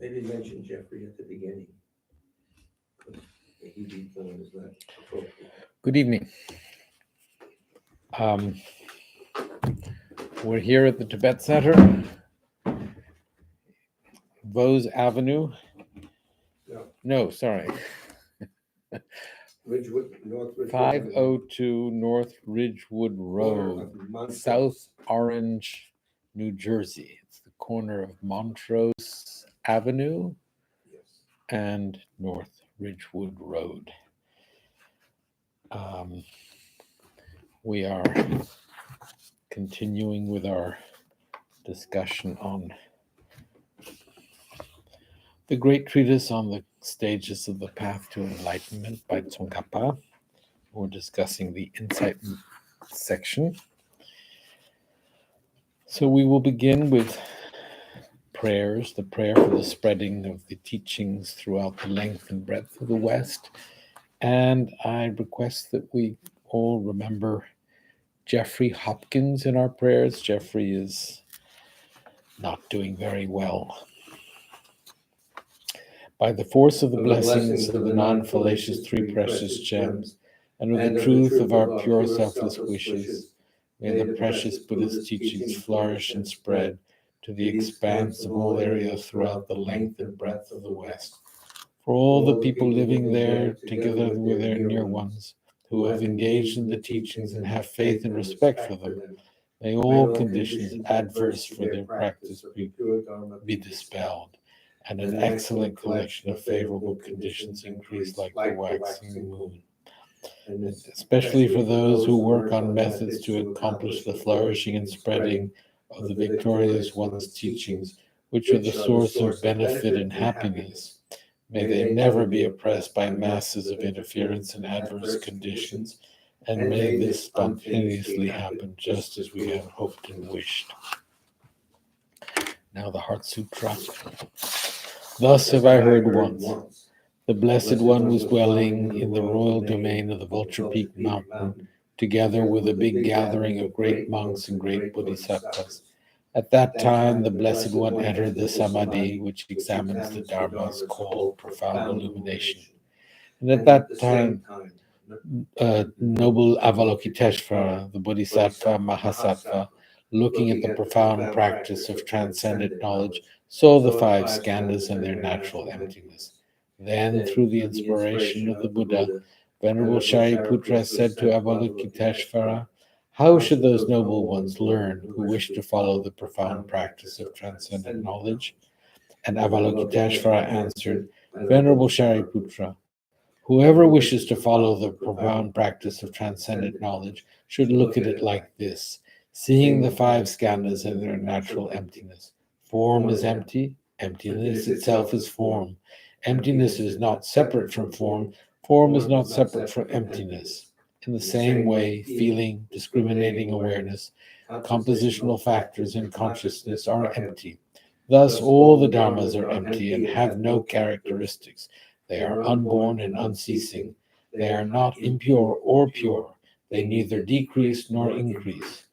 They didn't mention Jeffrey at the beginning. The Hebrew form is not appropriate. Good evening. We're here at the Tibet Center, Vose Avenue. No, sorry. Ridgewood, North Ridgewood. 502 North Ridgewood Road, South Orange, New Jersey. It's the corner of Montrose Avenue Yes. and North Ridgewood Road. We are continuing with our discussion on the great treatise on the stages of the path to enlightenment by Tsongkhapa. We're discussing the insight section. So we will begin with prayers, the prayer for the spreading of the teachings throughout the length and breadth of the West. And I request that we all remember Jeffrey Hopkins in our prayers. Jeffrey is not doing very well. By the force of the blessings of the non-fallacious three precious gems, and with the truth of our pure selfless wishes, may the precious Buddha's teachings flourish and spread to the expanse of all areas throughout the length and breadth of the West. For all the people living there, together with their near ones, who have engaged in the teachings and have faith and respect for them, may all conditions adverse for their practice be dispelled, and an excellent collection of favorable conditions increase like the waxing moon. And especially for those who work on methods to accomplish the flourishing and spreading of the victorious one's teachings, which are the source of benefit and happiness. May they never be oppressed by masses of interference and adverse conditions, and may this spontaneously happen just as we have hoped and wished. Now the Heart Sutra. Thus have I heard once. The Blessed One was dwelling in the royal domain of the Vulture Peak Mountain, together with a big gathering of great monks and great bodhisattvas. At that time, the Blessed One entered the Samadhi, which examines the Dharmas, called profound illumination. And at that time, noble Avalokiteshvara, the Bodhisattva Mahasattva, looking at the profound practice of transcendent knowledge, saw the five skandhas and their natural emptiness. Then, through the inspiration of the Buddha, Venerable Shariputra said to Avalokiteshvara, "How should those noble ones learn who wish to follow the profound practice of transcendent knowledge?" And Avalokiteshvara answered, "Venerable Shariputra, whoever wishes to follow the profound practice of transcendent knowledge should look at it like this, seeing the five skandhas and their natural emptiness. Form is empty, emptiness itself is form. Emptiness is not separate from form, form is not separate from emptiness. In the same way, feeling, discriminating awareness, compositional factors in consciousness are empty. Thus, all the dharmas are empty and have no characteristics. They are unborn and unceasing. They are not impure or pure. They neither decrease nor increase.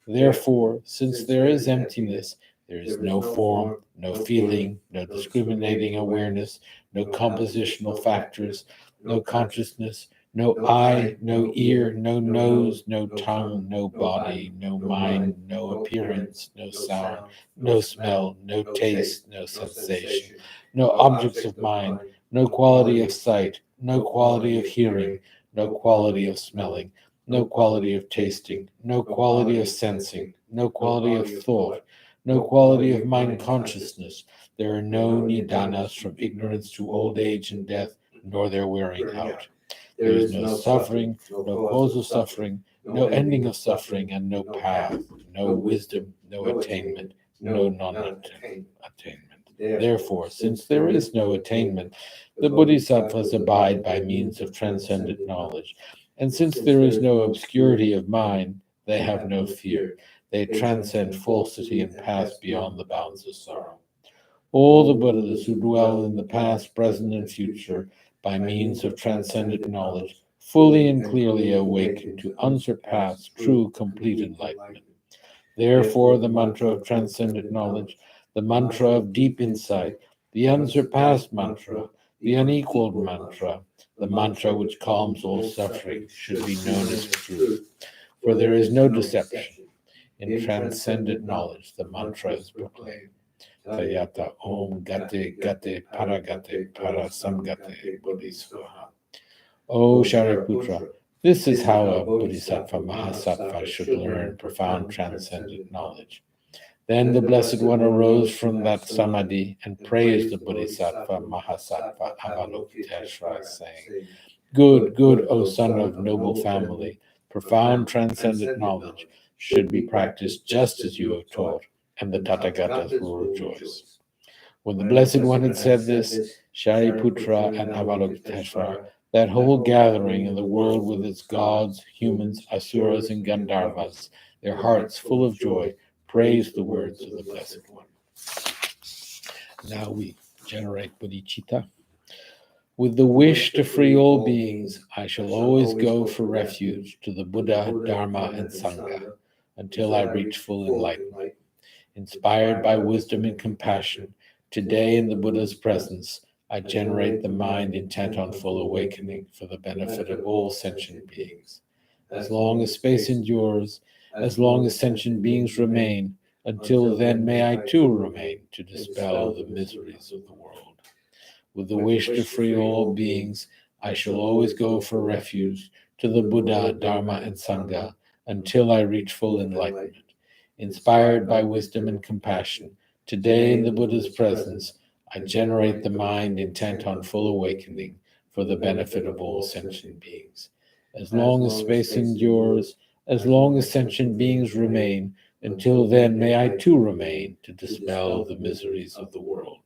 Therefore, since there is emptiness, there is no form, no feeling, no discriminating awareness, no compositional factors, no consciousness, no eye, no ear, no nose, no tongue, no body, no mind, no appearance, no sound, no smell, no taste, no sensation, no objects of mind, no quality of sight, no quality of hearing, no quality of smelling, no quality of tasting, no quality of sensing, no quality of thought, no quality of mind consciousness. There are no nidanas from ignorance to old age and death, nor their wearing out. There is no suffering, no cause of suffering, no ending of suffering, and no path, no wisdom, no attainment, no non-attainment. Therefore, since there is no attainment, the bodhisattvas abide by means of transcendent knowledge. And since there is no obscurity of mind, they have no fear. They transcend falsity and pass beyond the bounds of sorrow. All the Buddhas who dwell in the past, present, and future by means of transcendent knowledge fully and clearly awaken to unsurpassed, true, complete enlightenment. Therefore, the mantra of transcendent knowledge, the mantra of deep insight, the unsurpassed mantra, the unequaled mantra, the mantra which calms all suffering, should be known as truth. For there is no deception. In transcendent knowledge, the mantra is proclaimed. Tayata Om Gate Gate Paragate Parasamgate Bodhisvaha. O Shariputra, this is how a Bodhisattva Mahasattva should learn profound transcendent knowledge. Then the Blessed One arose from that samadhi and praised the Bodhisattva Mahasattva Avalokiteshvara, saying, Good, good, O son of noble family, profound transcendent knowledge should be practiced just as you have taught, and the Tathagatas will rejoice. When the Blessed One had said this, Shariputra and Avalokiteshvara, that whole gathering in the world with its gods, humans, asuras, and Gandharvas, their hearts full of joy, praised the words of the Blessed One. Now we generate bodhicitta. With the wish to free all beings, I shall always go for refuge to the Buddha, Dharma, and Sangha until I reach full enlightenment. Inspired by wisdom and compassion, today in the Buddha's presence, I generate the mind intent on full awakening for the benefit of all sentient beings. As long as space endures, as long as sentient beings remain, until then may I too remain to dispel the miseries of the world. With the wish to free all beings, I shall always go for refuge to the Buddha, Dharma, and Sangha until I reach full enlightenment. Inspired by wisdom and compassion, today in the Buddha's presence, I generate the mind intent on full awakening for the benefit of all sentient beings. As long as space endures, as long as sentient beings remain, until then may I too remain to dispel the miseries of the world.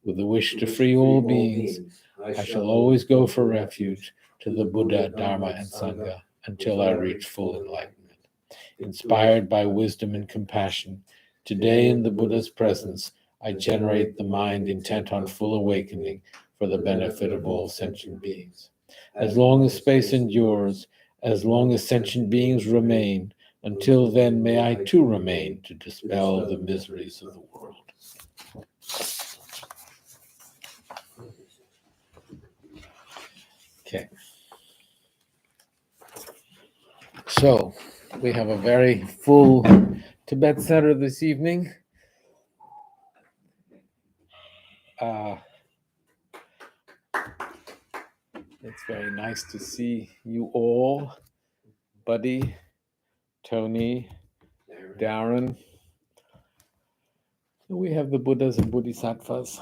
With the wish to free all beings, I shall always go for refuge to the Buddha, Dharma, and Sangha until I reach full enlightenment. Inspired by wisdom and compassion, today in the Buddha's presence, I generate the mind intent on full awakening for the benefit of all sentient beings. As long as space endures, as long as sentient beings remain, until then may I too remain to dispel the miseries of the world. Okay. So, we have a very full Tibet Center this evening. It's very nice to see you all, Buddy, Tony, Darren. We have the Buddhas and Bodhisattvas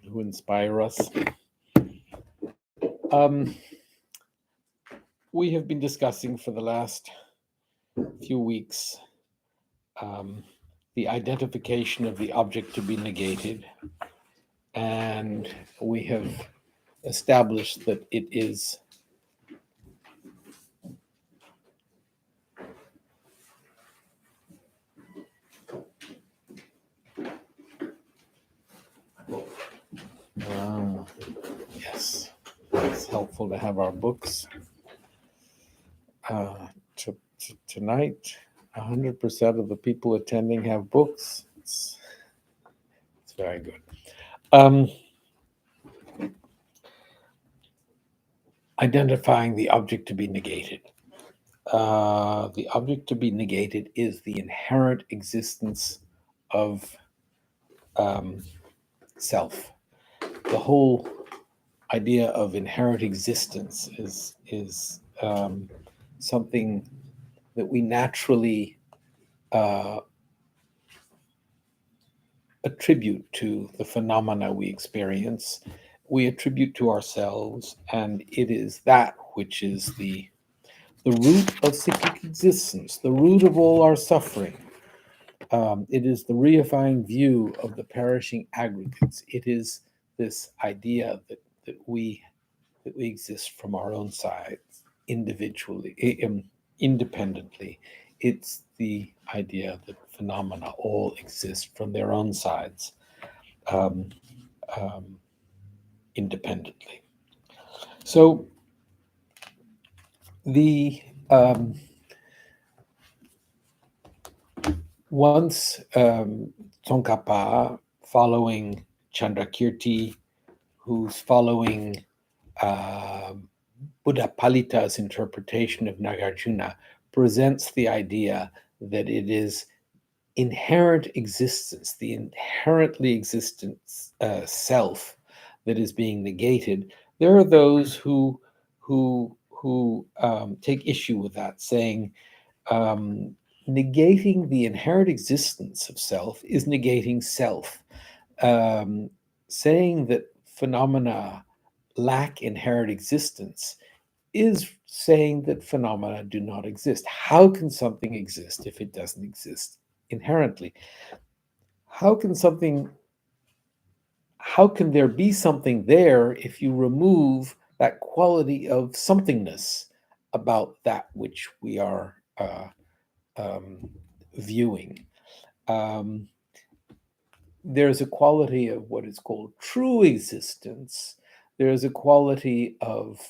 who inspire us. We have been discussing for the last few weeks the identification of the object to be negated, and we have established that it is yes, it's helpful to have our books. Tonight, 100% of the people attending have books. It's very good. Identifying the object to be negated. The object to be negated is the inherent existence of self. The whole idea of inherent existence is something that we naturally attribute to the phenomena we experience. We attribute to ourselves, and it is that which is the root of cyclic existence, the root of all our suffering. It is the reifying view of the perishing aggregates. It is this idea that we exist from our own sides, individually, independently. It's the idea that phenomena all exist from their own sides, independently. So the once Tsongkhapa following Chandrakirti, who's following Buddha Palita's interpretation of Nagarjuna, presents the idea that it is inherent existence, the inherently existent self that is being negated. There are those who take issue with that, saying negating the inherent existence of self is negating self. Saying that phenomena lack inherent existence is saying that phenomena do not exist. How can something exist if it doesn't exist inherently? How can there be something there if you remove that quality of somethingness about that which we are viewing? There's a quality of what is called true existence. There's a quality of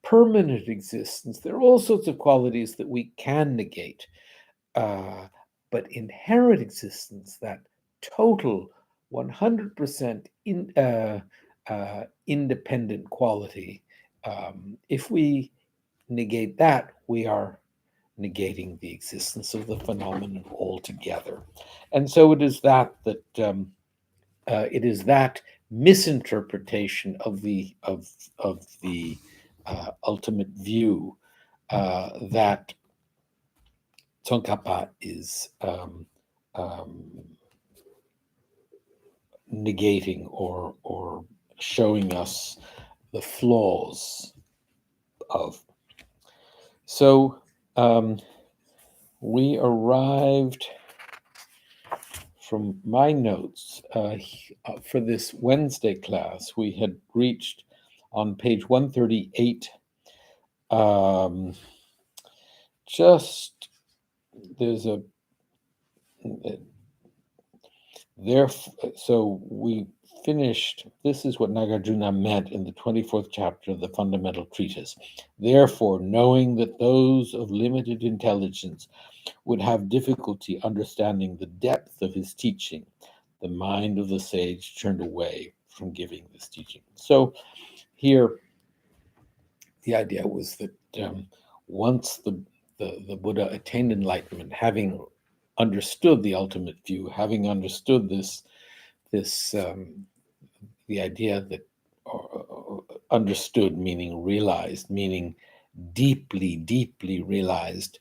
permanent existence. There are all sorts of qualities that we can negate. But inherent existence, that total 100% independent quality, if we negate that, we are negating the existence of the phenomenon altogether. And so it is that misinterpretation of the ultimate view that Tsongkhapa is negating or showing us the flaws of. So we arrived, from my notes, for this Wednesday class, we had reached on page 138, so we finished, this is what Nagarjuna meant in the 24th chapter of the Fundamental Treatise. Therefore, knowing that those of limited intelligence would have difficulty understanding the depth of his teaching, the mind of the sage turned away from giving this teaching. So here, the idea was that once the Buddha attained enlightenment, having understood the ultimate view, having understood the idea that understood meaning realized, meaning deeply realized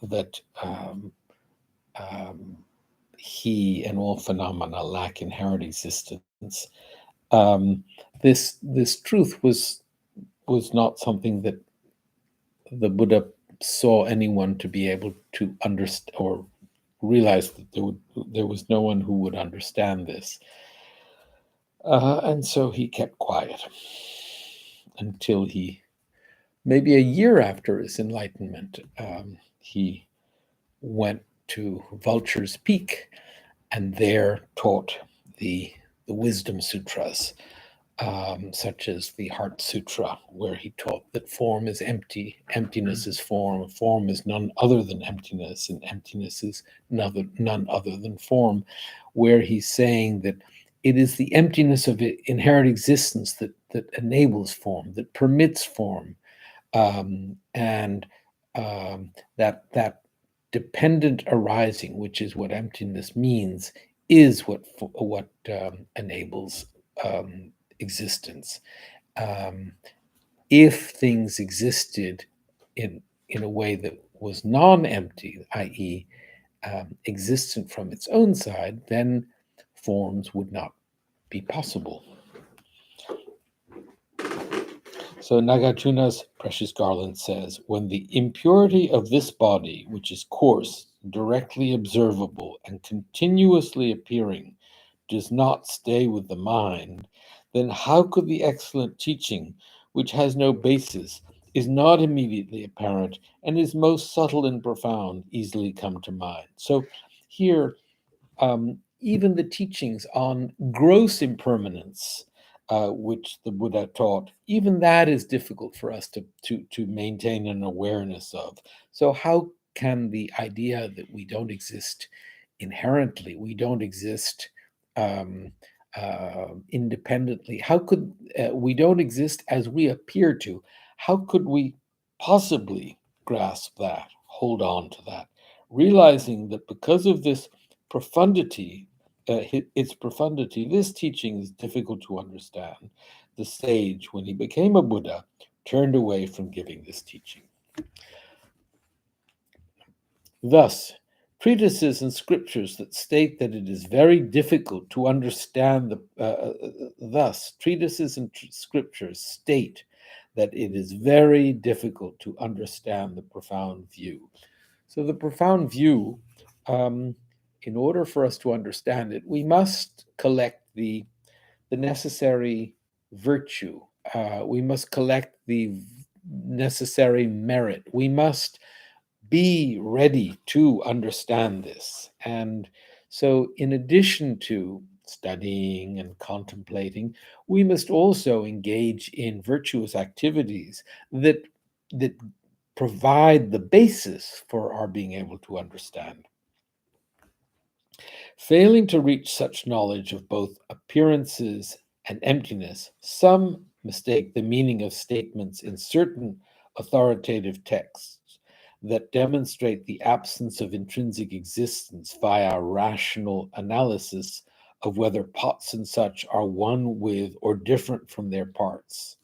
that he and all phenomena lack inherent existence. This truth was not something that the Buddha saw anyone to be able to understand or realize that there was no one who would understand this. And so he kept quiet until maybe a year after his enlightenment, he went to Vulture's Peak and there taught the wisdom sutras, such as the Heart Sutra, where he taught that form is empty, emptiness is form, form is none other than emptiness, and emptiness is none other than form, where he's saying that it is the emptiness of inherent existence that enables form, that permits form, and that dependent arising, which is what emptiness means, is what enables existence. If things existed in a way that was non-empty, i.e., existent from its own side, then forms would not be possible. So Nagarjuna's Precious Garland says, when the impurity of this body, which is coarse, directly observable, and continuously appearing, does not stay with the mind, then how could the excellent teaching, which has no basis, is not immediately apparent, and is most subtle and profound, easily come to mind? So here, even the teachings on gross impermanence, which the Buddha taught, even that is difficult for us to maintain an awareness of. So how can the idea that we don't exist inherently, we don't exist independently, how could we don't exist as we appear to, how could we possibly grasp that, hold on to that, realizing that because of this profundity, its profundity, this teaching is difficult to understand. The sage, when he became a Buddha, turned away from giving this teaching. Thus, treatises and scriptures that state that it is very difficult to understand thus treatises and scriptures state that it is very difficult to understand the profound view. So the profound view, in order for us to understand it, we must collect the necessary virtue. We must collect the necessary merit. We must be ready to understand this. And so, in addition to studying and contemplating, we must also engage in virtuous activities that provide the basis for our being able to understand. Failing to reach such knowledge of both appearances and emptiness, some mistake the meaning of statements in certain authoritative texts that demonstrate the absence of intrinsic existence via rational analysis of whether pots and such are one with or different from their parts.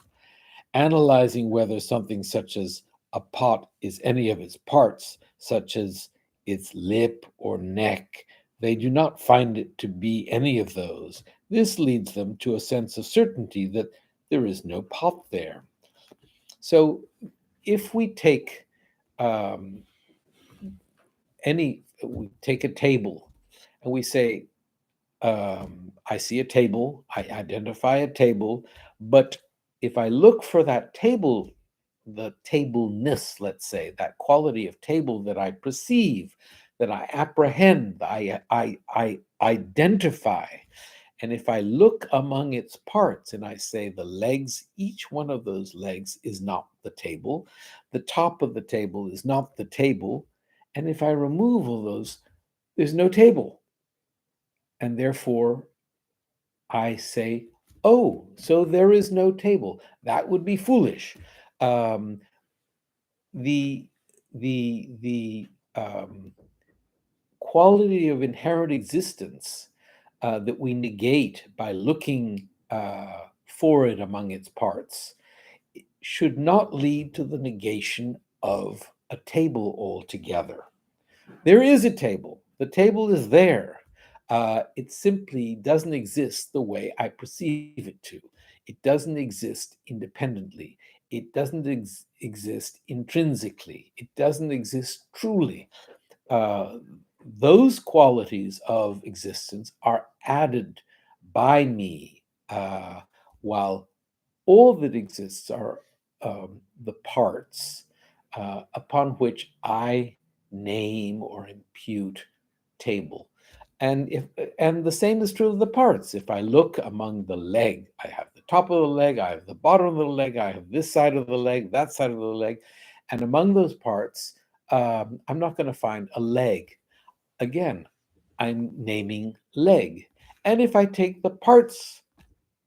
Analyzing whether something such as a pot is any of its parts, such as its lip or neck, they do not find it to be any of those. This leads them to a sense of certainty that there is no pot there. So if we take we take a table and we say, I see a table, I identify a table, but if I look for that table, the tableness, let's say, that quality of table that I perceive, that I apprehend, I identify, and if I look among its parts and I say the legs, each one of those legs is not the table, the top of the table is not the table, and if I remove all those, there's no table. And therefore, I say, oh, so there is no table. That would be foolish. Um, the quality of inherent existence that we negate by looking for it among its parts should not lead to the negation of a table altogether. There is a table. The table is there. It simply doesn't exist the way I perceive it to. It doesn't exist independently. It doesn't exist intrinsically. It doesn't exist truly. Those qualities of existence are added by me, while all that exists are the parts upon which I name or impute table. And the same is true of the parts. If I look among the leg, I have the top of the leg, I have the bottom of the leg, I have this side of the leg, that side of the leg, and among those parts, I'm not going to find a leg. Again, I'm naming leg. And if I take the parts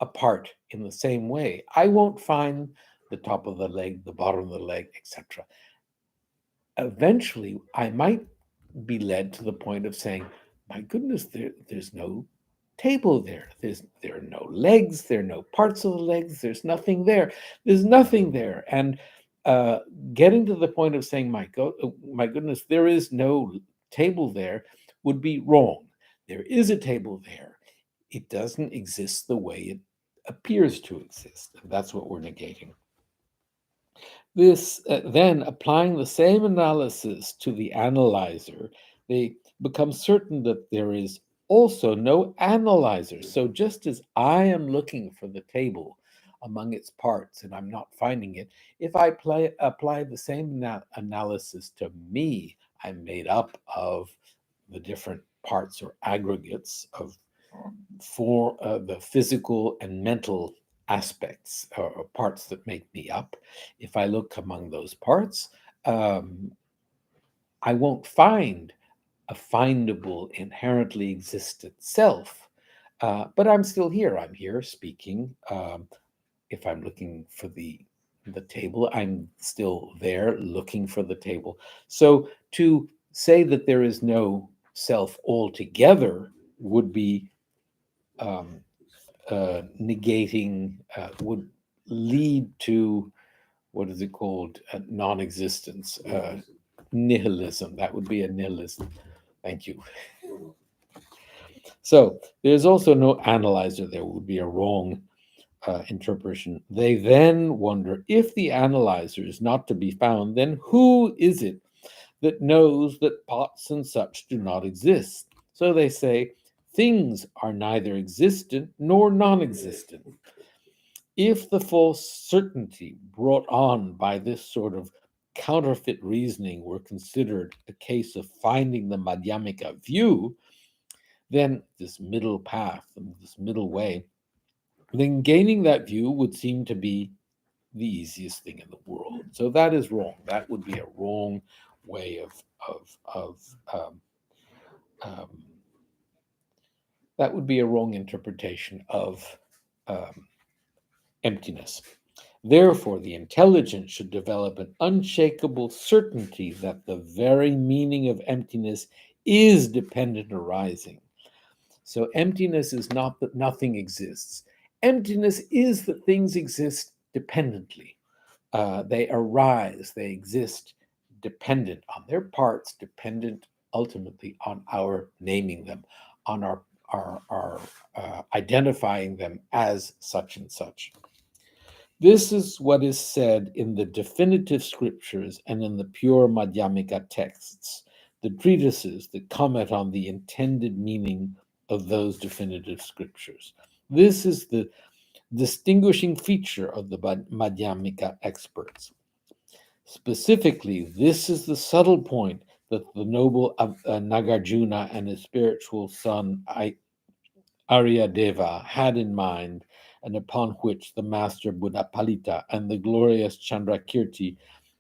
apart in the same way, I won't find the top of the leg, the bottom of the leg, etc. Eventually, I might be led to the point of saying, my goodness, there's no table there. There are no legs, there are no parts of the legs, there's nothing there. There's nothing there. And getting to the point of saying, my goodness, there is no table there would be wrong. There is a table there. It doesn't exist the way it appears to exist. And that's what we're negating. This then applying the same analysis to the analyzer, they become certain that there is also no analyzer. So just as I am looking for the table among its parts and I'm not finding it, if I apply the same analysis to me, I'm made up of the different parts or aggregates of the physical and mental aspects or parts that make me up. If I look among those parts, I won't find a findable, inherently existent self. But I'm still here. I'm here speaking. If I'm looking for the table, I'm still there looking for the table. So to say that there is no self altogether would be negating, would lead to, what is it called? Non-existence, nihilism. That would be a nihilism. Thank you. So there's also no analyzer. There would be a wrong interpretation. They then wonder, if the analyzer is not to be found, then who is it that knows that pots and such do not exist? So they say things are neither existent nor non-existent. If the false certainty brought on by this sort of counterfeit reasoning were considered a case of finding the Madhyamika view, then this middle path, this middle way, then gaining that view would seem to be the easiest thing in the world. So that is wrong. That would be a wrong way that would be a wrong interpretation of emptiness. Therefore, the intelligence should develop an unshakable certainty that the very meaning of emptiness is dependent arising. So emptiness is not that nothing exists. Emptiness is that things exist dependently. They arise, they exist dependent on their parts, dependent ultimately on our naming them, on our identifying them as such and such. This is what is said in the definitive scriptures and in the pure Madhyamika texts, the treatises that comment on the intended meaning of those definitive scriptures. This is the distinguishing feature of the Madhyamika experts. Specifically, this is the subtle point that the noble Nagarjuna and his spiritual son Aryadeva had in mind, and upon which the master Buddhapalita and the glorious Chandrakirti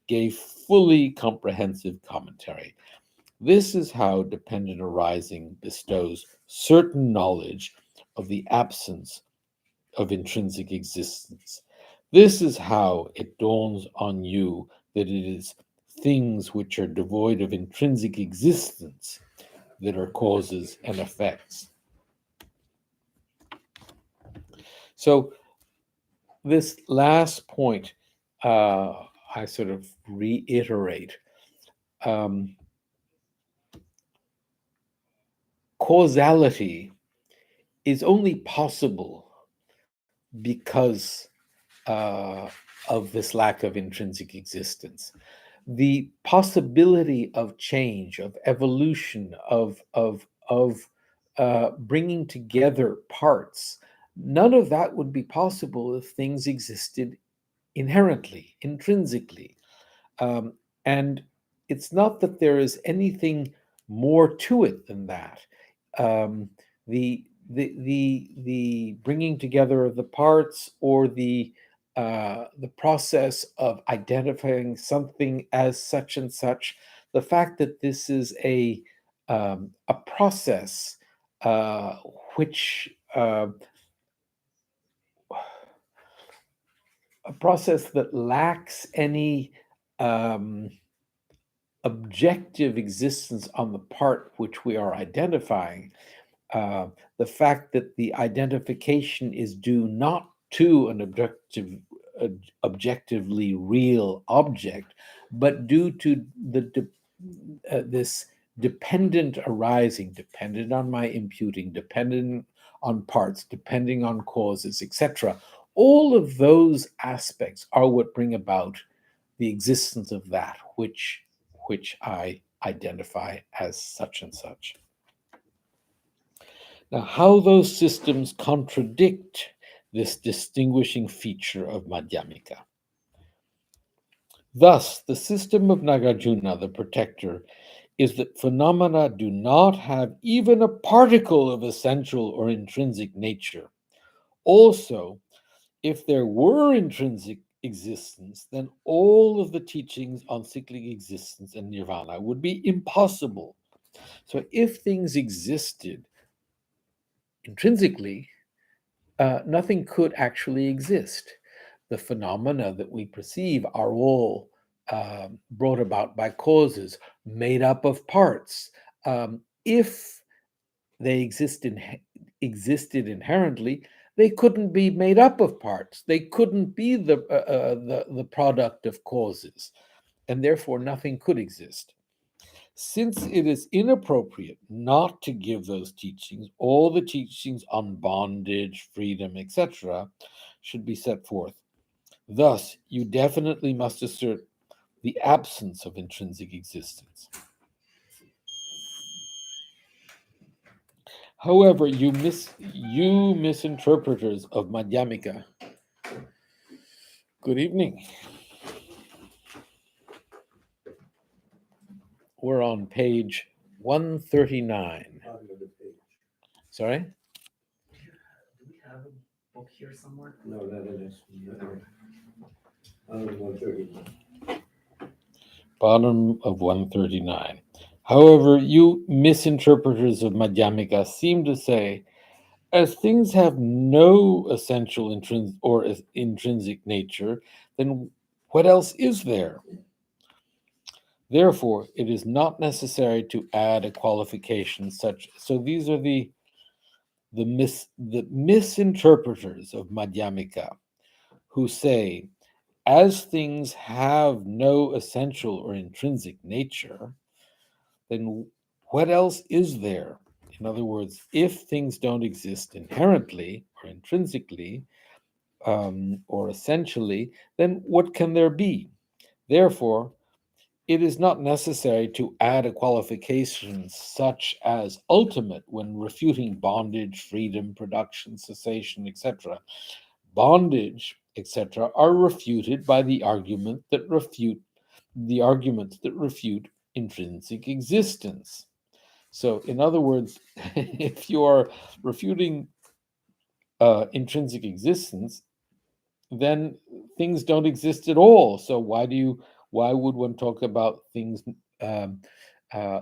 gave fully comprehensive commentary. This is how dependent arising bestows certain knowledge of the absence of intrinsic existence. This is how it dawns on you that it is things which are devoid of intrinsic existence that are causes and effects. So this last point, I sort of reiterate. Causality is only possible because of this lack of intrinsic existence. The possibility of change, of evolution, of bringing together parts, none of that would be possible if things existed inherently, intrinsically. And it's not that there is anything more to it than that. The bringing together of the parts, or the process of identifying something as such and such, the fact that this is a process which a process that lacks any objective existence on the part which we are identifying. The fact that the identification is due not to an objectively real object, but due to this dependent arising, dependent on my imputing, dependent on parts, depending on causes, etc. All of those aspects are what bring about the existence of that which I identify as such and such. Now, how those systems contradict this distinguishing feature of Madhyamika. Thus, the system of Nagarjuna, the protector, is that phenomena do not have even a particle of essential or intrinsic nature. Also, if there were intrinsic existence, then all of the teachings on cyclic existence and nirvana would be impossible. So if things existed intrinsically, nothing could actually exist. The phenomena that we perceive are all brought about by causes made up of parts. If they existed inherently, they couldn't be made up of parts. They couldn't be the product of causes, and therefore nothing could exist. Since it is inappropriate not to give those teachings, all the teachings on bondage, freedom, etc., should be set forth. Thus, you definitely must assert the absence of intrinsic existence. However, you misinterpreters of Madhyamika. Good evening. We're on page 139. Bottom of the page. Sorry? Do we have a book here somewhere? No, not in this. Bottom of 139. Bottom of 139. However, you misinterpreters of Madhyamika seem to say, as things have no essential intrinsic nature, then what else is there? Therefore, it is not necessary to add a qualification such. So these are the misinterpreters of Madhyamika who say, as things have no essential or intrinsic nature, then what else is there? In other words, if things don't exist inherently or intrinsically or essentially, then what can there be? Therefore, it is not necessary to add a qualification such as ultimate when refuting bondage, freedom, production, cessation, etc. Bondage, etc., are refuted by the arguments that refute intrinsic existence. So, in other words, if you are refuting intrinsic existence, then things don't exist at all. So why would one talk about things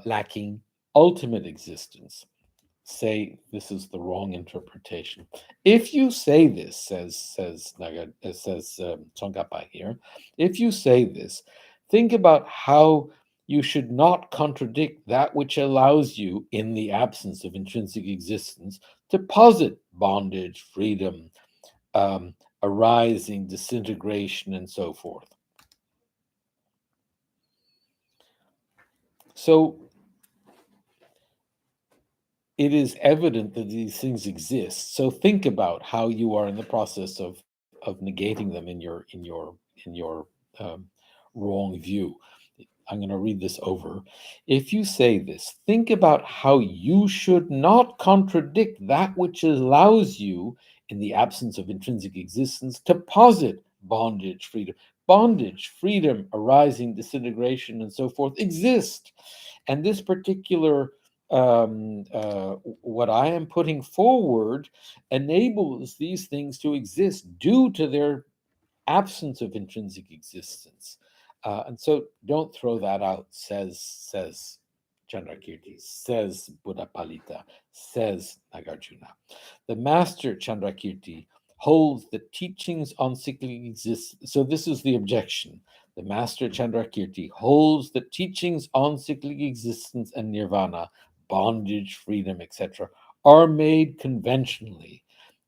lacking ultimate existence? Say this is the wrong interpretation. If you say this, says Tsongkhapa here, if you say this, think about how you should not contradict that which allows you, in the absence of intrinsic existence, to posit bondage, freedom, arising, disintegration, and so forth. So it is evident that these things exist. So think about how you are in the process of negating them in your wrong view. I'm going to read this over. If you say this, think about how you should not contradict that which allows you, in the absence of intrinsic existence, to posit bondage, freedom. Bondage, freedom, arising, disintegration, and so forth exist. And this particular, what I am putting forward, enables these things to exist due to their absence of intrinsic existence. And so don't throw that out, says Chandrakirti, says Buddha Palita, says Nagarjuna. The master Chandrakirti holds the teachings on cyclic existence. So this is the objection. The master Chandrakirti holds the teachings on cyclic existence and nirvana, bondage, freedom, etc., are made conventionally.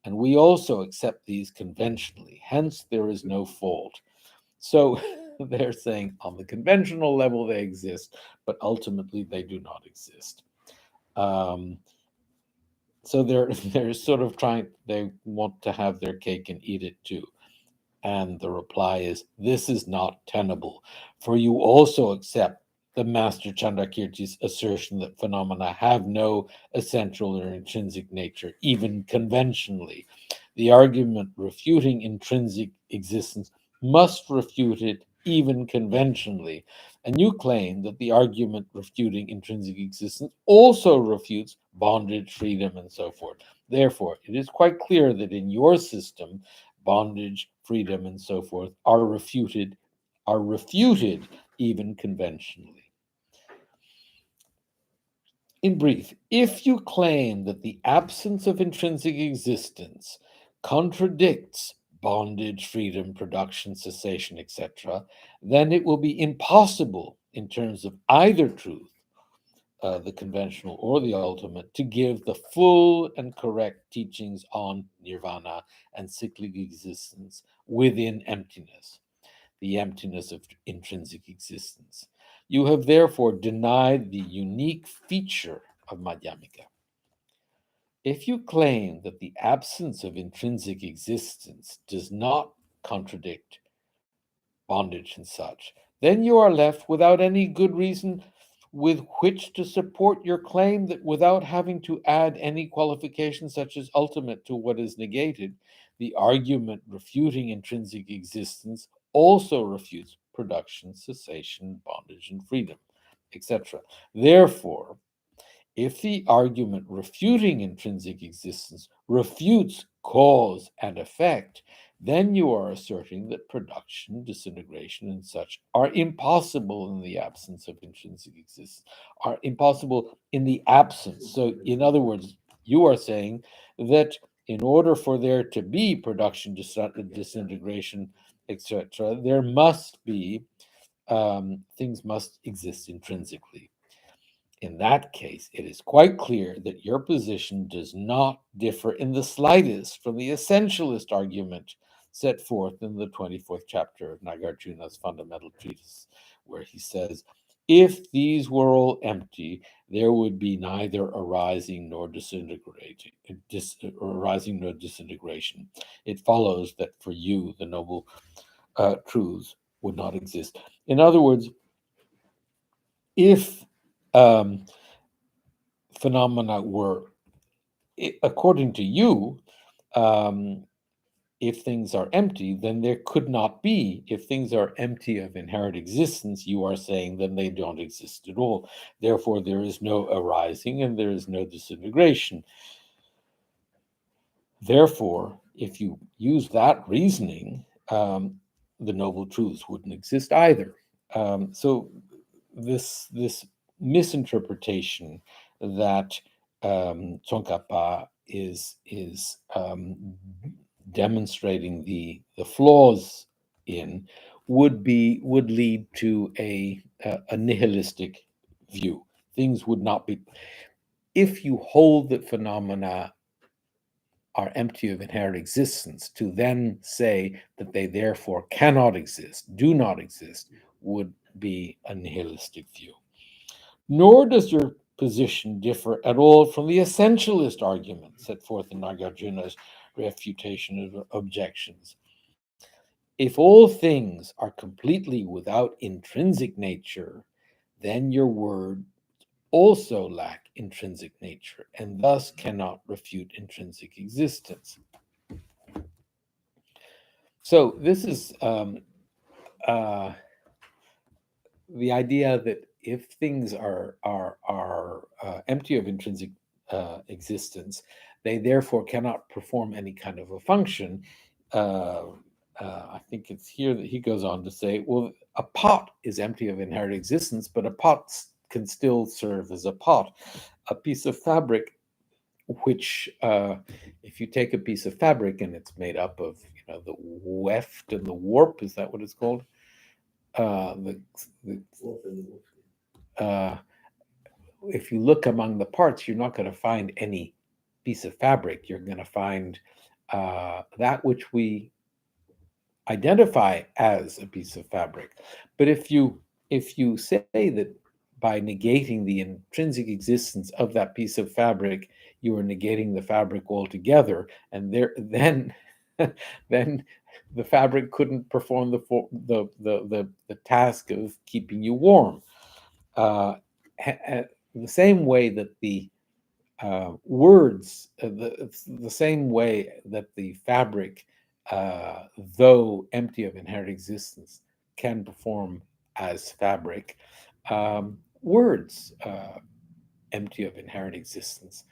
And we also accept these conventionally. Hence, there is no fault. So they're saying on the conventional level they exist, but ultimately they do not exist. So they're sort of they want to have their cake and eat it too. And the reply is, this is not tenable, for you also accept the Master Chandrakirti's assertion that phenomena have no essential or intrinsic nature, even conventionally. The argument refuting intrinsic existence must refute it even conventionally. And you claim that the argument refuting intrinsic existence also refutes bondage, freedom, and so forth. Therefore, it is quite clear that in your system, bondage, freedom, and so forth, are refuted even conventionally. In brief, if you claim that the absence of intrinsic existence contradicts bondage, freedom, production, cessation, etc., then it will be impossible in terms of either truth, the conventional or the ultimate, to give the full and correct teachings on nirvana and cyclic existence within emptiness, the emptiness of intrinsic existence. You have therefore denied the unique feature of Madhyamika. If you claim that the absence of intrinsic existence does not contradict bondage and such, then you are left without any good reason with which to support your claim that without having to add any qualification such as ultimate to what is negated, the argument refuting intrinsic existence also refutes production, cessation, bondage, and freedom, etc. Therefore, if the argument refuting intrinsic existence refutes cause and effect, then you are asserting that production, disintegration, and such are impossible in the absence of intrinsic existence, are impossible in the absence. So, in other words, you are saying that in order for there to be production, disintegration, etc., there must be things must exist intrinsically. In that case, it is quite clear that your position does not differ in the slightest from the essentialist argument set forth in the 24th chapter of Nagarjuna's fundamental treatise, where he says, if these were all empty, there would be neither arising nor disintegration. It follows that for you, the noble truths would not exist. In other words, if phenomena were, according to you, if things are empty, then there could not be. If things are empty of inherent existence, you are saying then they don't exist at all. Therefore, there is no arising and there is no disintegration. Therefore, if you use that reasoning, the noble truths wouldn't exist either. So this misinterpretation that Tsongkhapa is demonstrating the flaws in would lead to a nihilistic view. Things would not be. If you hold that phenomena are empty of inherent existence, to then say that they therefore cannot exist, do not exist, would be a nihilistic view. Nor does your position differ at all from the essentialist argument set forth in Nagarjuna's refutation of objections. If all things are completely without intrinsic nature, then your word also lack intrinsic nature and thus cannot refute intrinsic existence. So this is the idea that if things are empty of intrinsic existence, they therefore cannot perform any kind of a function. I think it's here that he goes on to say, well, a pot is empty of inherent existence, but a pot can still serve as a pot. A piece of fabric, which if you take a piece of fabric and it's made up of the weft and the warp, is that what it's called? If you look among the parts, you're not going to find any piece of fabric. You're going to find that which we identify as a piece of fabric. But if you say that by negating the intrinsic existence of that piece of fabric, you are negating the fabric altogether, and then the fabric couldn't perform the task of keeping you warm. The same way that the words, the same way that the fabric, though empty of inherent existence, can perform as fabric, words, empty of inherent existence,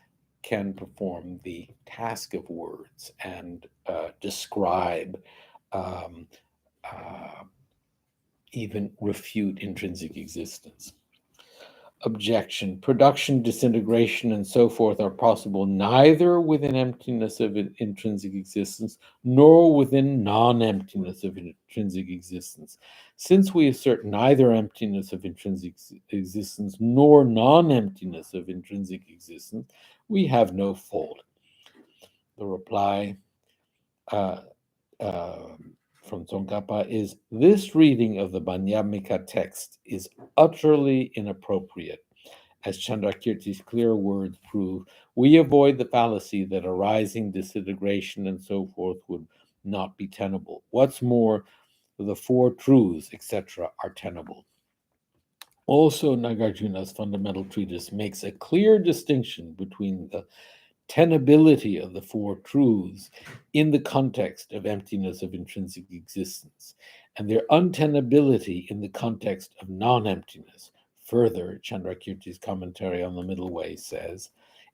can perform the task of words and describe um, even refute intrinsic existence. Objection: production, disintegration, and so forth are possible neither within emptiness of intrinsic existence nor within non-emptiness of intrinsic existence. Since we assert neither emptiness of intrinsic existence nor non-emptiness of intrinsic existence, we have no fault. The reply from Tsongkhapa is, this reading of the Madhyamika text is utterly inappropriate. As Chandrakirti's clear words prove, we avoid the fallacy that arising, disintegration, and so forth would not be tenable. What's more, the four truths, etc., are tenable. Also, Nagarjuna's fundamental treatise makes a clear distinction between the tenability of the four truths in the context of emptiness of intrinsic existence, and their untenability in the context of non-emptiness. Further, Chandrakirti's commentary on the Middle Way says,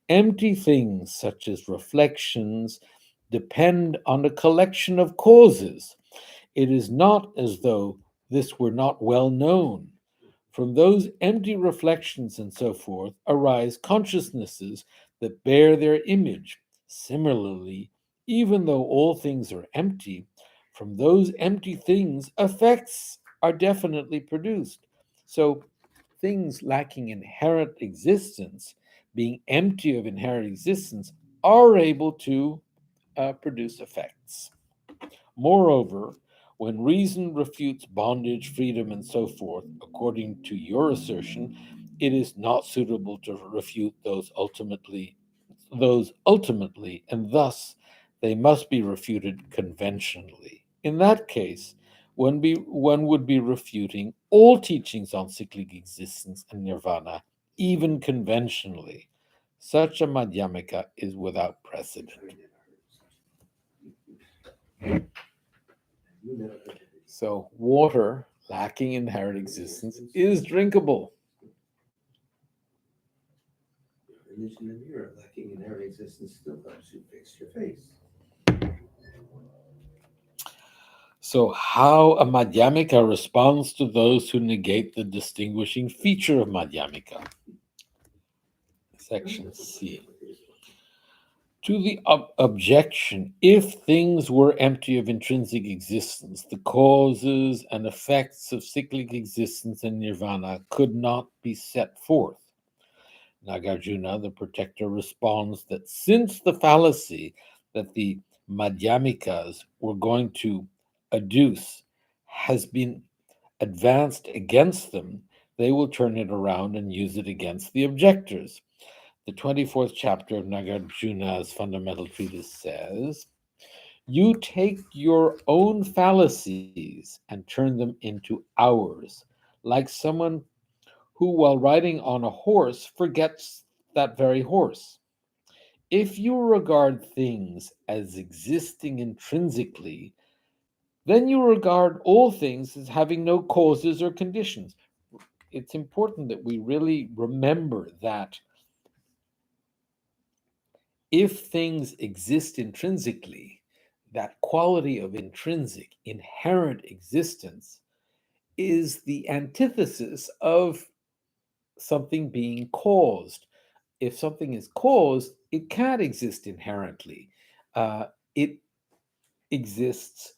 empty things such as reflections depend on a collection of causes. It is not as though this were not well known. From those empty reflections and so forth arise consciousnesses that bear their image. Similarly, even though all things are empty, from those empty things, effects are definitely produced. So, things lacking inherent existence, being empty of inherent existence, are able to produce effects. Moreover, when reason refutes bondage, freedom, and so forth, according to your assertion, it is not suitable to refute those ultimately, and thus they must be refuted conventionally. In that case, one would be refuting all teachings on cyclic existence and nirvana, even conventionally. Such a madhyamika is without precedent. So, water lacking inherent existence is drinkable. Image in the mirror lacking inherent existence still helps you fix your face. So, how a madhyamika responds to those who negate the distinguishing feature of madhyamika. Section C. To the objection, if things were empty of intrinsic existence, the causes and effects of cyclic existence and nirvana could not be set forth. Nagarjuna, the protector, responds that since the fallacy that the madhyamikas were going to adduce has been advanced against them, they will turn it around and use it against the objectors. The 24th chapter of Nagarjuna's fundamental treatise says, you take your own fallacies and turn them into ours, like someone who, while riding on a horse, forgets that very horse. If you regard things as existing intrinsically, then you regard all things as having no causes or conditions. It's important that we really remember that if things exist intrinsically, that quality of intrinsic, inherent existence is the antithesis of something being caused. If something is caused, it can't exist inherently. It exists,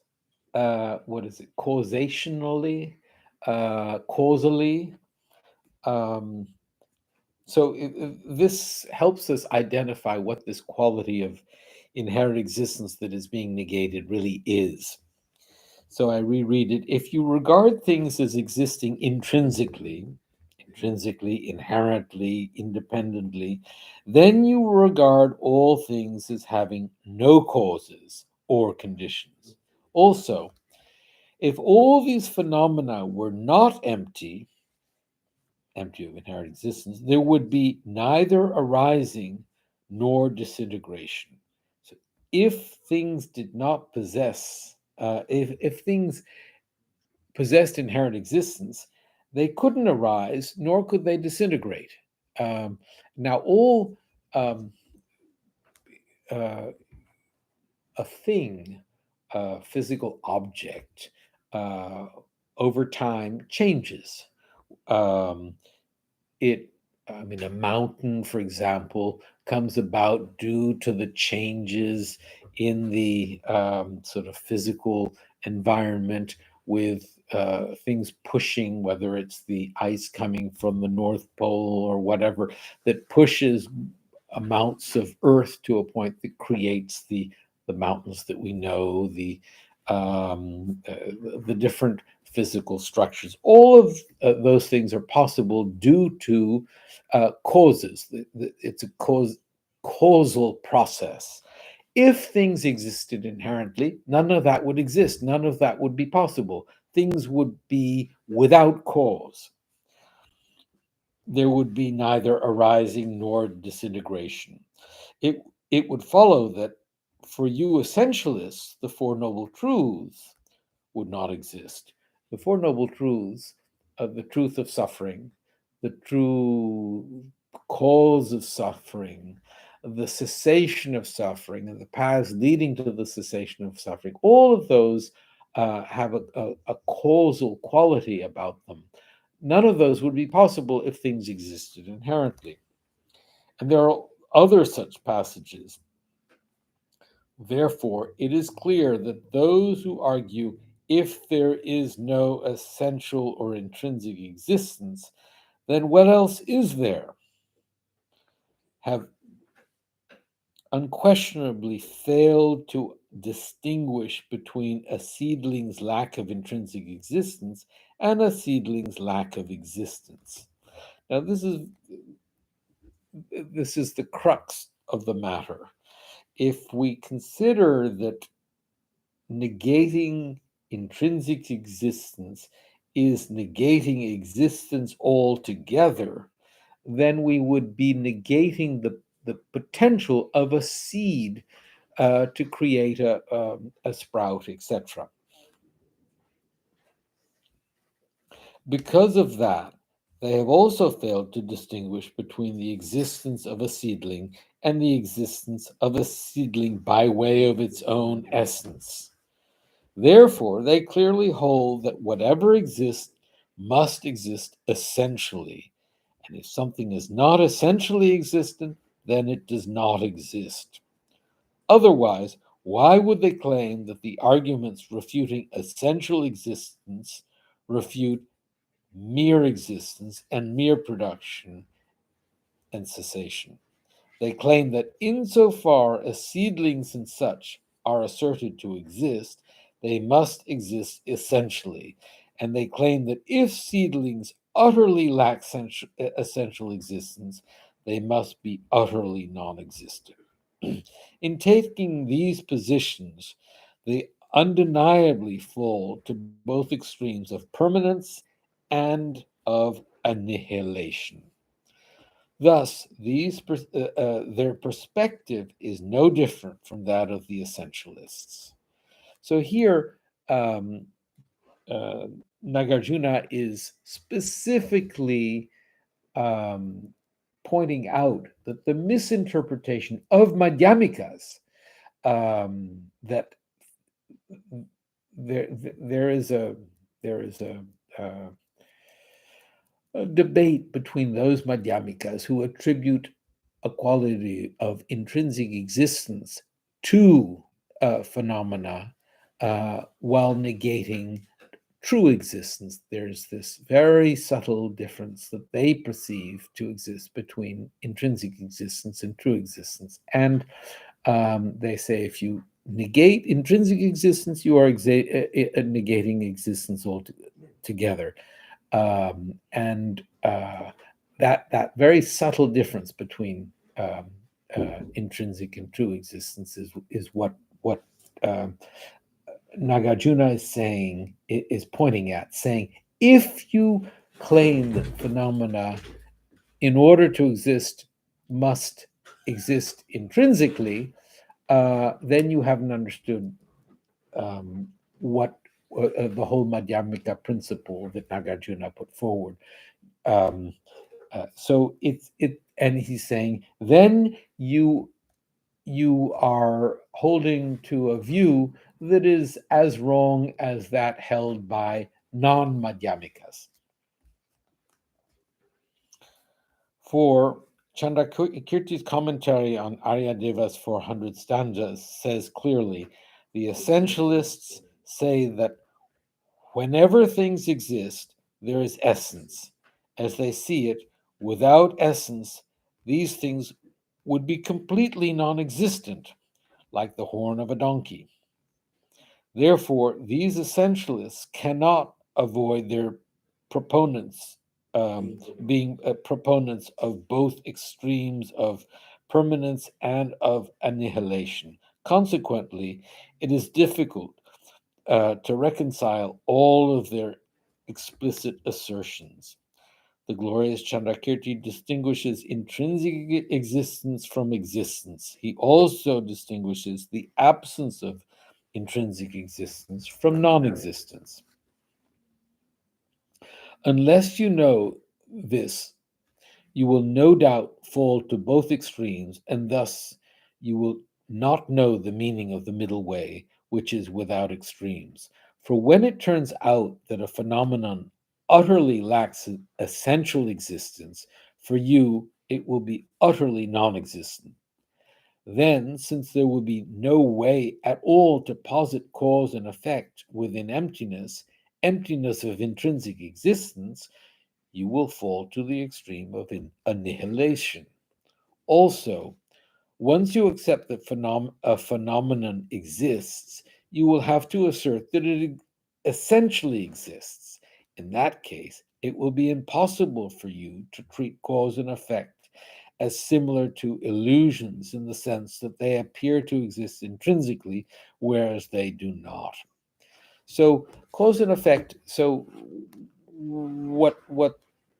causationally, causally. So this helps us identify what this quality of inherent existence that is being negated really is. So I reread it. If you regard things as existing intrinsically, inherently, independently, then you regard all things as having no causes or conditions. Also, if all these phenomena were not empty of inherent existence, there would be neither arising nor disintegration. So if things did not possess, if things possessed inherent existence, they couldn't arise nor could they disintegrate. Now, all a thing physical object over time changes. Um, a mountain, for example, comes about due to the changes in the sort of physical environment with things pushing, whether it's the ice coming from the North Pole or whatever, that pushes amounts of earth to a point that creates the mountains that we know, the different physical structures. All of those things are possible due to causes. It's a causal process. If things existed inherently, none of that would exist. None of that would be possible. Things would be without cause. There would be neither arising nor disintegration. It would follow that for you essentialists, the Four Noble Truths would not exist. The Four Noble Truths of the truth of suffering, the true cause of suffering, the cessation of suffering, and the paths leading to the cessation of suffering, all of those have a causal quality about them. None of those would be possible if things existed inherently. And there are other such passages. Therefore, it is clear that those who argue if there is no essential or intrinsic existence, then what else is there? Have unquestionably failed to distinguish between a seedling's lack of intrinsic existence and a seedling's lack of existence. Now, this is the crux of the matter. If we consider that negating intrinsic existence is negating existence altogether, then we would be negating the potential of a seed to create a sprout, etc. Because of that, they have also failed to distinguish between the existence of a seedling and the existence of a seedling by way of its own essence. Therefore, they clearly hold that whatever exists must exist essentially. And if something is not essentially existent, then it does not exist. Otherwise, why would they claim that the arguments refuting essential existence refute mere existence and mere production and cessation? They claim that insofar as seedlings and such are asserted to exist, they must exist essentially. And they claim that if seedlings utterly lack essential existence, they must be utterly non existent. In taking these positions, they undeniably fall to both extremes of permanence and of annihilation. Thus, their perspective is no different from that of the essentialists. So here, Nagarjuna is specifically pointing out that the misinterpretation of Madhyamikas, that there is a debate between those Madhyamikas who attribute a quality of intrinsic existence to phenomena while negating true existence. There's this very subtle difference that they perceive to exist between intrinsic existence and true existence. And they say if you negate intrinsic existence, you are negating existence altogether. And that very subtle difference between intrinsic and true existence is what Nagarjuna is saying, is pointing at, saying if you claim that phenomena, in order to exist, must exist intrinsically, then you haven't understood what the whole Madhyamika principle that Nagarjuna put forward. So and he's saying then you are holding to a view that is as wrong as that held by non-Madhyamikas. For Chandrakirti's commentary on Aryadeva's 400 stanzas says clearly, the essentialists say that whenever things exist, there is essence. As they see it, without essence, these things would be completely non-existent, like the horn of a donkey. Therefore, these essentialists cannot avoid their proponents being proponents of both extremes of permanence and of annihilation. Consequently, it is difficult to reconcile all of their explicit assertions. The glorious Chandrakirti distinguishes intrinsic existence from existence. He also distinguishes the absence of intrinsic existence from non-existence. Unless you know this, you will no doubt fall to both extremes, and thus you will not know the meaning of the middle way, which is without extremes. For when it turns out that a phenomenon utterly lacks essential existence, for you it will be utterly non-existent. Then, since there will be no way at all to posit cause and effect within emptiness, emptiness of intrinsic existence, you will fall to the extreme of annihilation. Also, once you accept that a phenomenon exists, you will have to assert that it essentially exists. In that case, it will be impossible for you to treat cause and effect as similar to illusions in the sense that they appear to exist intrinsically, whereas they do not. So, cause and effect. So, what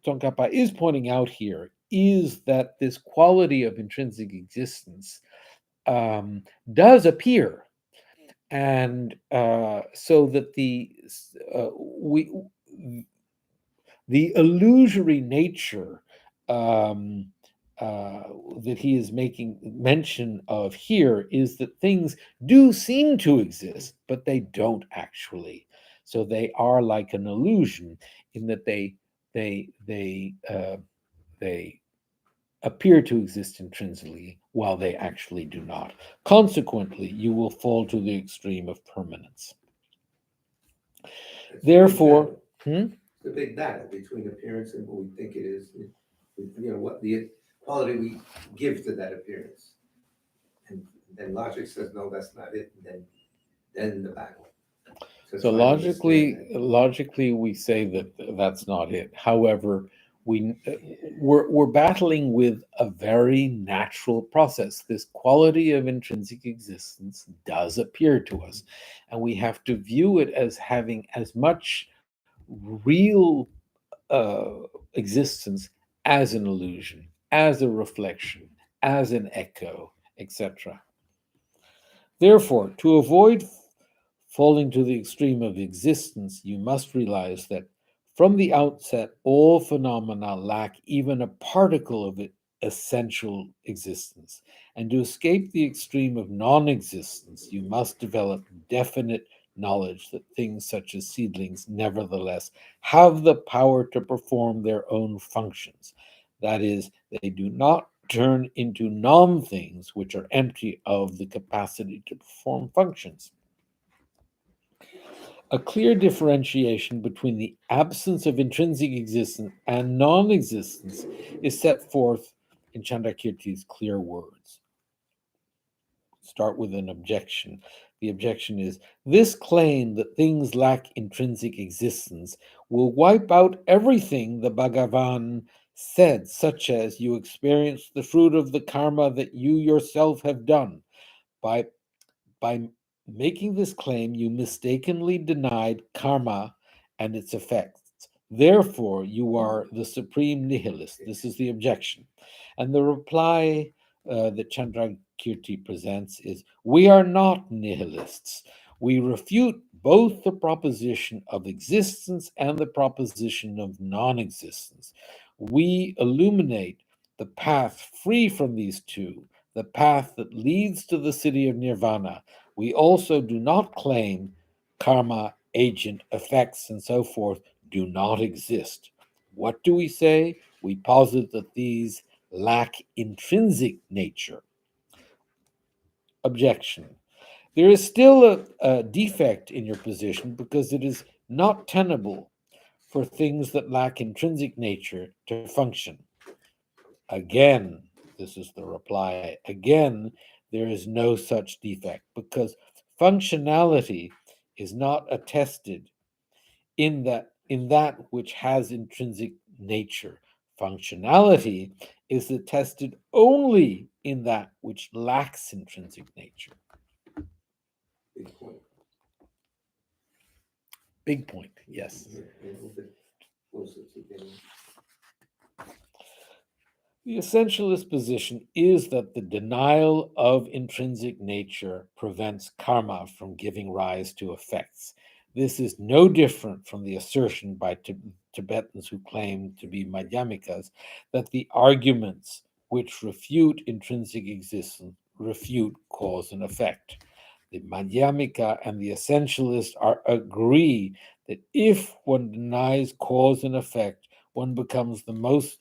Tsongkhapa is pointing out here is that this quality of intrinsic existence does appear, and so that the illusory nature that he is making mention of here is that things do seem to exist, but they don't actually. So they are like an illusion in that they appear to exist intrinsically while they actually do not. Consequently, you will fall to the extreme of permanence. Therefore, the big battle between appearance and what we think it is. What the quality we give to that appearance. And then logic says, no, that's not it. And then the battle. So logically, we say that that's not it. However, we're battling with a very natural process. This quality of intrinsic existence does appear to us, and we have to view it as having as much real existence as an illusion, as a reflection, as an echo, etc. Therefore, to avoid falling to the extreme of existence, you must realize that from the outset, all phenomena lack even a particle of essential existence. And to escape the extreme of non-existence, you must develop definite knowledge that things such as seedlings nevertheless have the power to perform their own functions. That is, they do not turn into non-things which are empty of the capacity to perform functions. A clear differentiation between the absence of intrinsic existence and non-existence is set forth in Chandrakirti's clear words. Start with an objection. The objection is, this claim that things lack intrinsic existence will wipe out everything the Bhagavan said, such as you experience the fruit of the karma that you yourself have done. By making this claim, you mistakenly denied karma and its effects. Therefore, you are the supreme nihilist. This is the objection. And the reply that Chandrakirti presents is, we are not nihilists. We refute both the proposition of existence and the proposition of non-existence. We illuminate the path free from these two, the path that leads to the city of nirvana, We also do not claim karma, agent, effects, and so forth do not exist. What do we say? We posit that these lack intrinsic nature. Objection. There is still a defect in your position because it is not tenable for things that lack intrinsic nature to function. Again, this is the reply. Again, there is no such defect because functionality is not attested in that which has intrinsic nature. Functionality is attested only in that which lacks intrinsic nature. Big point. Big point, yes. A little bit closer to getting. The essentialist position is that the denial of intrinsic nature prevents karma from giving rise to effects. This is no different from the assertion by Tibetans who claim to be Madhyamikas that the arguments which refute intrinsic existence refute cause and effect. The Madhyamika and the essentialist agree that if one denies cause and effect, one becomes the most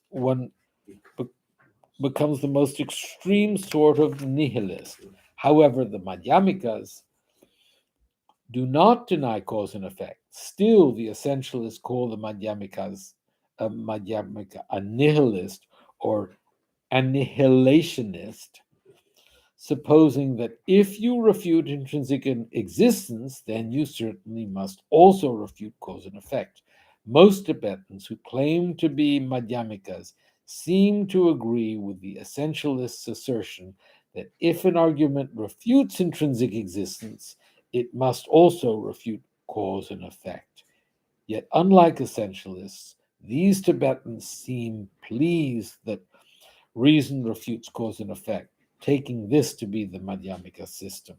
extreme sort of nihilist. However, the Madhyamikas do not deny cause and effect. Still, the essentialists call the Madhyamika a nihilist or annihilationist, supposing that if you refute intrinsic existence, then you certainly must also refute cause and effect. Most Tibetans who claim to be Madhyamikas seem to agree with the essentialist's assertion that if an argument refutes intrinsic existence, it must also refute cause and effect. Yet, unlike essentialists, these Tibetans seem pleased that reason refutes cause and effect, taking this to be the Madhyamika system.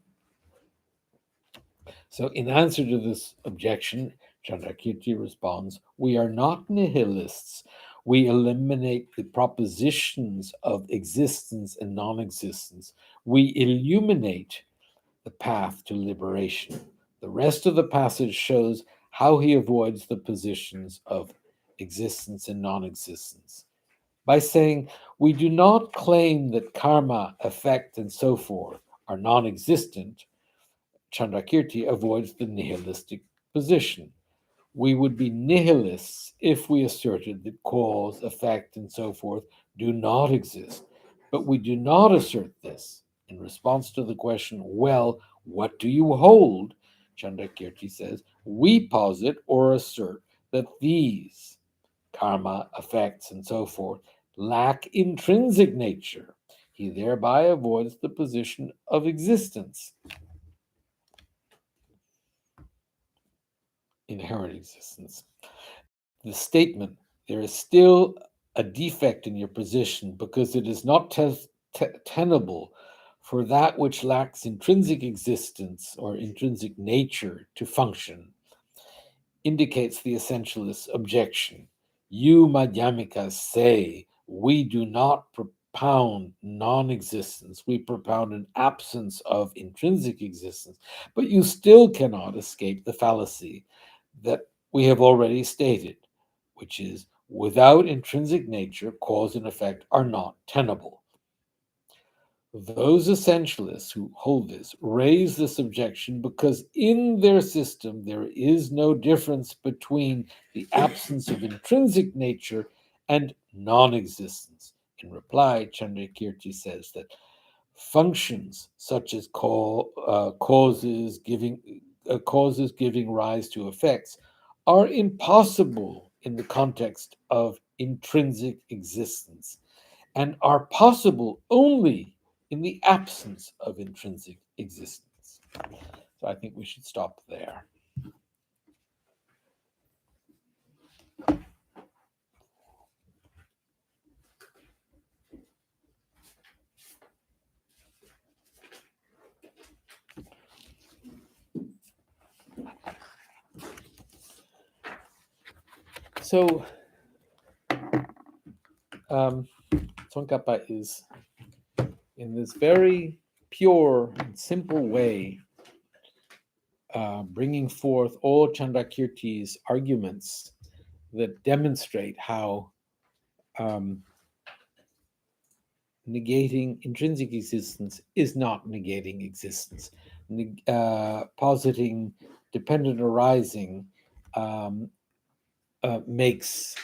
So, in answer to this objection, Chandrakirti responds, we are not nihilists. We eliminate the propositions of existence and non-existence. We illuminate the path to liberation. The rest of the passage shows how he avoids the positions of existence and non-existence. By saying, we do not claim that karma, effect, and so forth are non-existent, Chandrakirti avoids the nihilistic position. We would be nihilists if we asserted that cause, effect, and so forth do not exist. But we do not assert this. In response to the question, well, what do you hold? Chandrakirti says, we posit or assert that these, karma, effects, and so forth, lack intrinsic nature. He thereby avoids the position of existence, inherent existence. The statement, there is still a defect in your position because it is not tenable for that which lacks intrinsic existence or intrinsic nature to function, indicates the essentialist's objection. You Madhyamikas say we do not propound non-existence, we propound an absence of intrinsic existence, but you still cannot escape the fallacy that we have already stated, which is without intrinsic nature, cause and effect are not tenable. Those essentialists who hold this raise this objection because in their system there is no difference between the absence of intrinsic nature and non-existence. In reply, Chandrakirti says that functions such as causes giving rise to effects are impossible in the context of intrinsic existence and are possible only in the absence of intrinsic existence. So I think we should stop there. So Tsongkhapa is, in this very pure and simple way, bringing forth all Chandrakirti's arguments that demonstrate how negating intrinsic existence is not negating existence. Positing dependent arising makes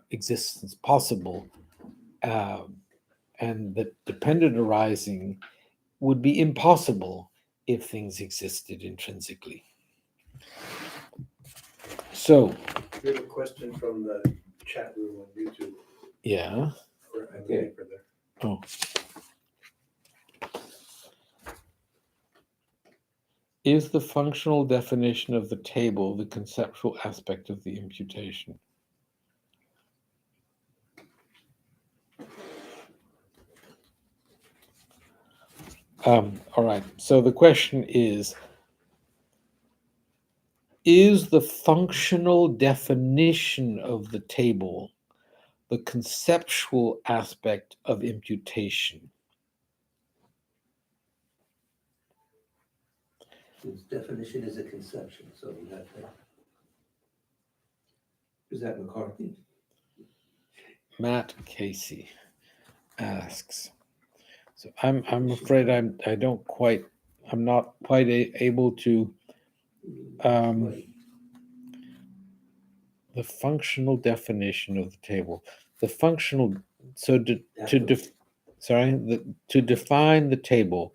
existence possible, and that dependent arising would be impossible if things existed intrinsically. So, We have a question from the chat room on YouTube. yeah. I'm waiting for there. Oh. Is the functional definition of the table the conceptual aspect of the imputation? All right. So the question is the functional definition of the table the conceptual aspect of imputation? Its definition is a conception, so we have that. Is that McCarthy? Matt Casey asks. So I'm afraid I'm not quite able to the functional definition of the table. The functional to define the table.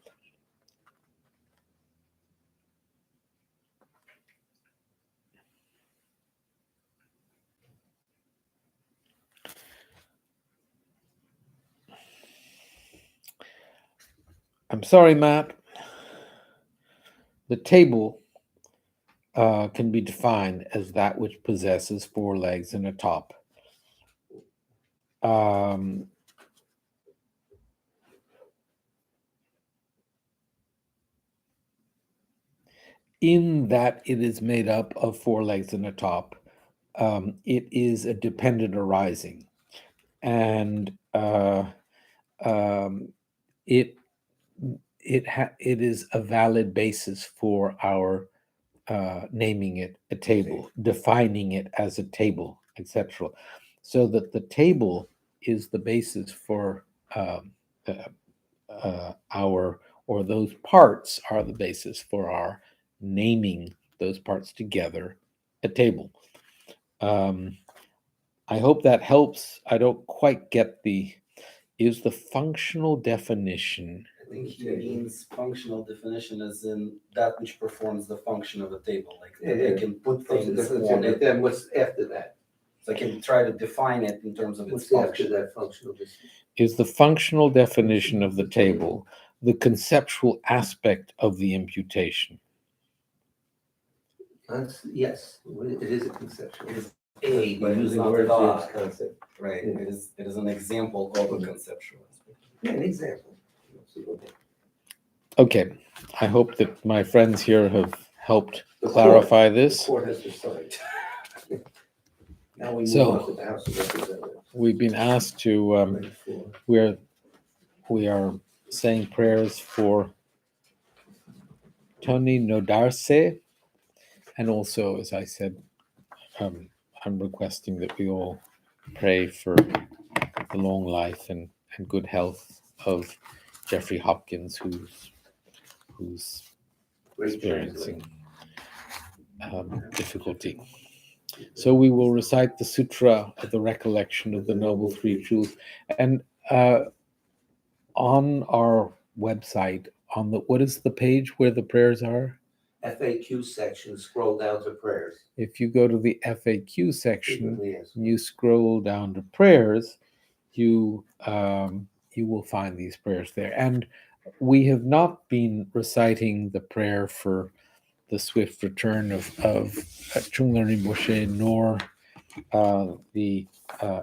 I'm sorry, Matt. The table can be defined as that which possesses four legs and a top. In that it is made up of four legs and a top, it is a dependent arising, and it is a valid basis for our naming it a table, defining it as a table, etc. So that the table is the basis for our, or those parts are the basis for our naming those parts together a table. I hope that helps. I don't quite get is the functional definition. I think he means functional definition as in that which performs the function of a table. Like they can put things on it. Then what's after that? So I can try to define it in terms of its What's after function. that functional definition? Is the functional definition of the table the conceptual aspect of the imputation? Yes, it is a conceptual. It is a, but it is Using not words the. concept. Right. Yeah. It is an example of a conceptual aspect. Yeah, an example. Okay, I hope that my friends here have helped The clarify The this. court has decided. Now we move So, on to the House of Representatives. We've been asked to, 24. we are saying prayers for Tony Nodarse, and also, as I said, I'm requesting that we all pray for the long life and good health of Jeffrey Hopkins, who's experiencing difficulty. So we will recite the Sutra of the Recollection of the Noble Three Truths, and on our website, what is the page where the prayers are? FAQ section, scroll down to prayers. If you go to the FAQ section, Yes. you scroll down to prayers, you will find these prayers there. And we have not been reciting the prayer for the swift return of Chungla Rinpoche, nor the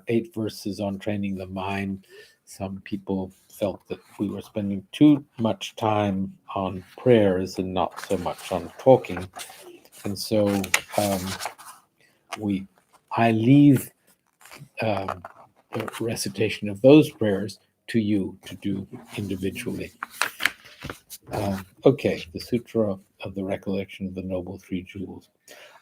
8 verses on training the mind. Some people felt that we were spending too much time on prayers and not so much on talking. And so I leave the recitation of those prayers to you to do individually. Okay, the Sutra of the Recollection of the Noble Three Jewels.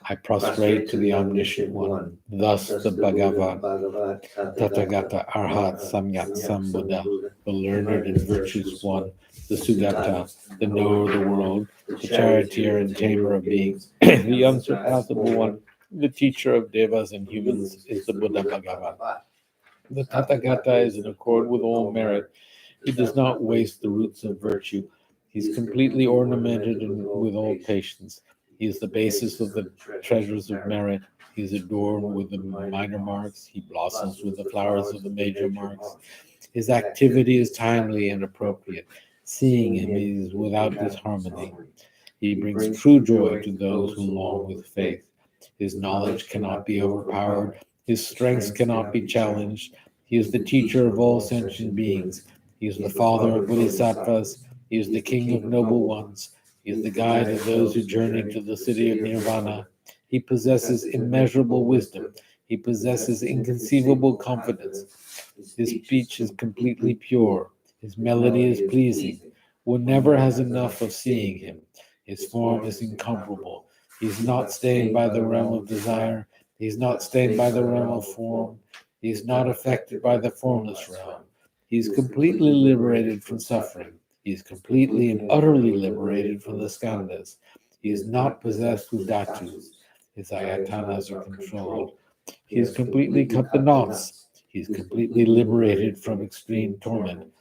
I prostrate to the Omniscient One. Thus the Bhagavat Tathagata Arhat Samyat Sambuddha, the learned and virtuous one, the Sugata, the knower of the world, the charioteer and tamer of beings, the unsurpassable one, the teacher of devas and humans, is the Buddha Bhagavat. The Tathagata is in accord with all merit. He does not waste the roots of virtue. He is completely ornamented with all patience. He is the basis of the treasures of merit. He is adorned with the minor marks. He blossoms with the flowers of the major marks. His activity is timely and appropriate. Seeing him is without disharmony. He brings true joy to those who long with faith. His knowledge cannot be overpowered. His strength cannot be challenged. He is the teacher of all sentient beings. He is the father of bodhisattvas. He is the king of noble ones. He is the guide of those who journey to the city of nirvana. He possesses immeasurable wisdom. He possesses inconceivable confidence. His speech is completely pure. His melody is pleasing. One never has enough of seeing him. His form is incomparable. He is not stained by the realm of desire. He is not stained by the realm of form. He is not affected by the formless realm. He is completely liberated from suffering. He is completely and utterly liberated from the skandhas. He is not possessed with dhatus. His ayatanas are controlled. He has completely cut the knots. He is completely liberated from extreme torment.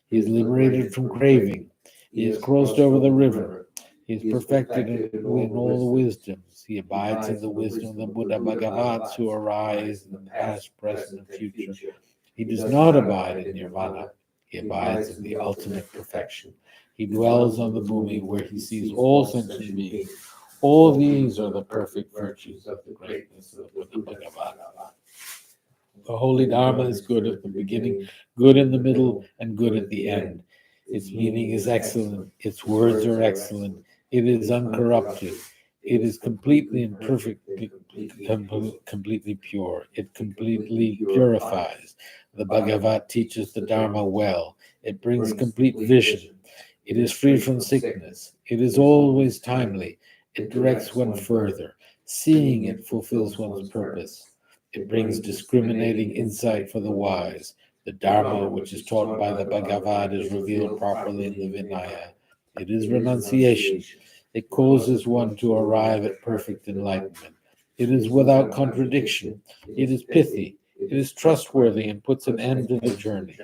He is liberated from craving. He has crossed over the river. He is perfected in all the wisdoms. He abides in the wisdom of the Buddha Bhagavats who arise in the past, present, and future. He does not abide in nirvana. He abides in the ultimate perfection. He dwells on the bhumi where he sees all sentient beings. All these are the perfect virtues of the greatness of the Buddha Bhagavat. The holy Dharma is good at the beginning, good in the middle, and good at the end. Its meaning is excellent. Its words are excellent. It is uncorrupted. It is completely and perfectly, completely pure. It completely purifies. The Bhagavat teaches the Dharma well. It brings complete vision. It is free from sickness. It is always timely. It directs one further. Seeing it fulfills one's purpose. It brings discriminating insight for the wise. The Dharma, which is taught by the Bhagavad, is revealed properly in the Vinaya. It is renunciation. It causes one to arrive at perfect enlightenment. It is without contradiction. It is pithy. It is trustworthy and puts an end to the journey.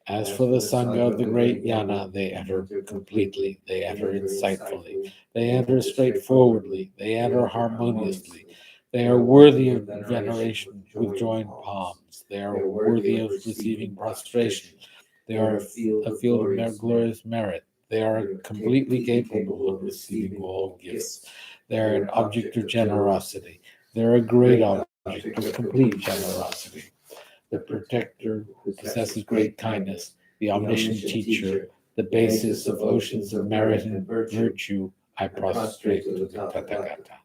As for the Sangha of the great Jnana, they enter completely, they enter insightfully, they enter straightforwardly, they enter harmoniously. They are worthy of veneration with joined palms. They are worthy of receiving prostration. They are a field of glorious merit. They are completely capable of receiving all gifts. They are an object of generosity. They are a great object of complete generosity. The protector who possesses great kindness, the omniscient teacher, the basis of oceans of merit and virtue, I prostrate to the Tathagata.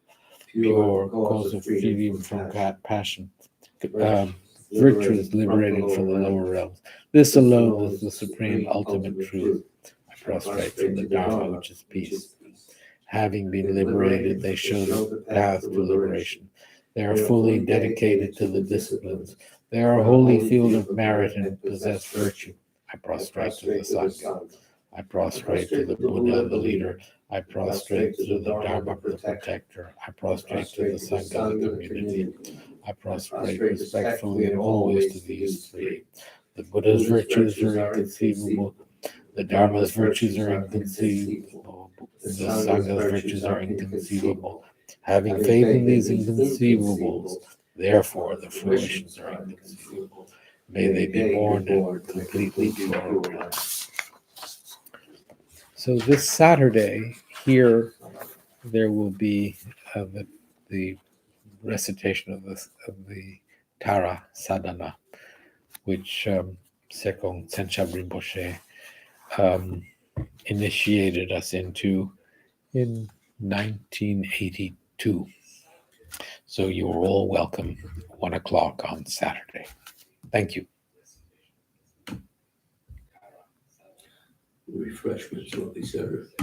Pure, cause of freedom from passion, virtues liberated from the lower realms. This alone is the supreme ultimate truth. I prostrate from the Dharma, which is peace. Having been liberated, they show the path to liberation. They are fully dedicated to the disciplines. They are a holy field of merit and possess virtue. I prostrate to the Sangha. I prostrate to the Buddha, the leader. I prostrate to the Dharma, the protector. I prostrate to the Sangha, the community. I prostrate respectfully and always to these three. The Buddha's virtues are inconceivable. The Dharma's virtues are inconceivable. The Sangha's virtues are inconceivable. Having faith in these inconceivables, therefore the fruitions are inconceivable. May they be born in completely pure realms. So this Saturday here, there will be the recitation of the Tara Sadhana, which Sekong Tsenchab Rinpoche initiated us into in 1982. So you are all welcome, 1 o'clock on Saturday. Thank you. refreshments will be served.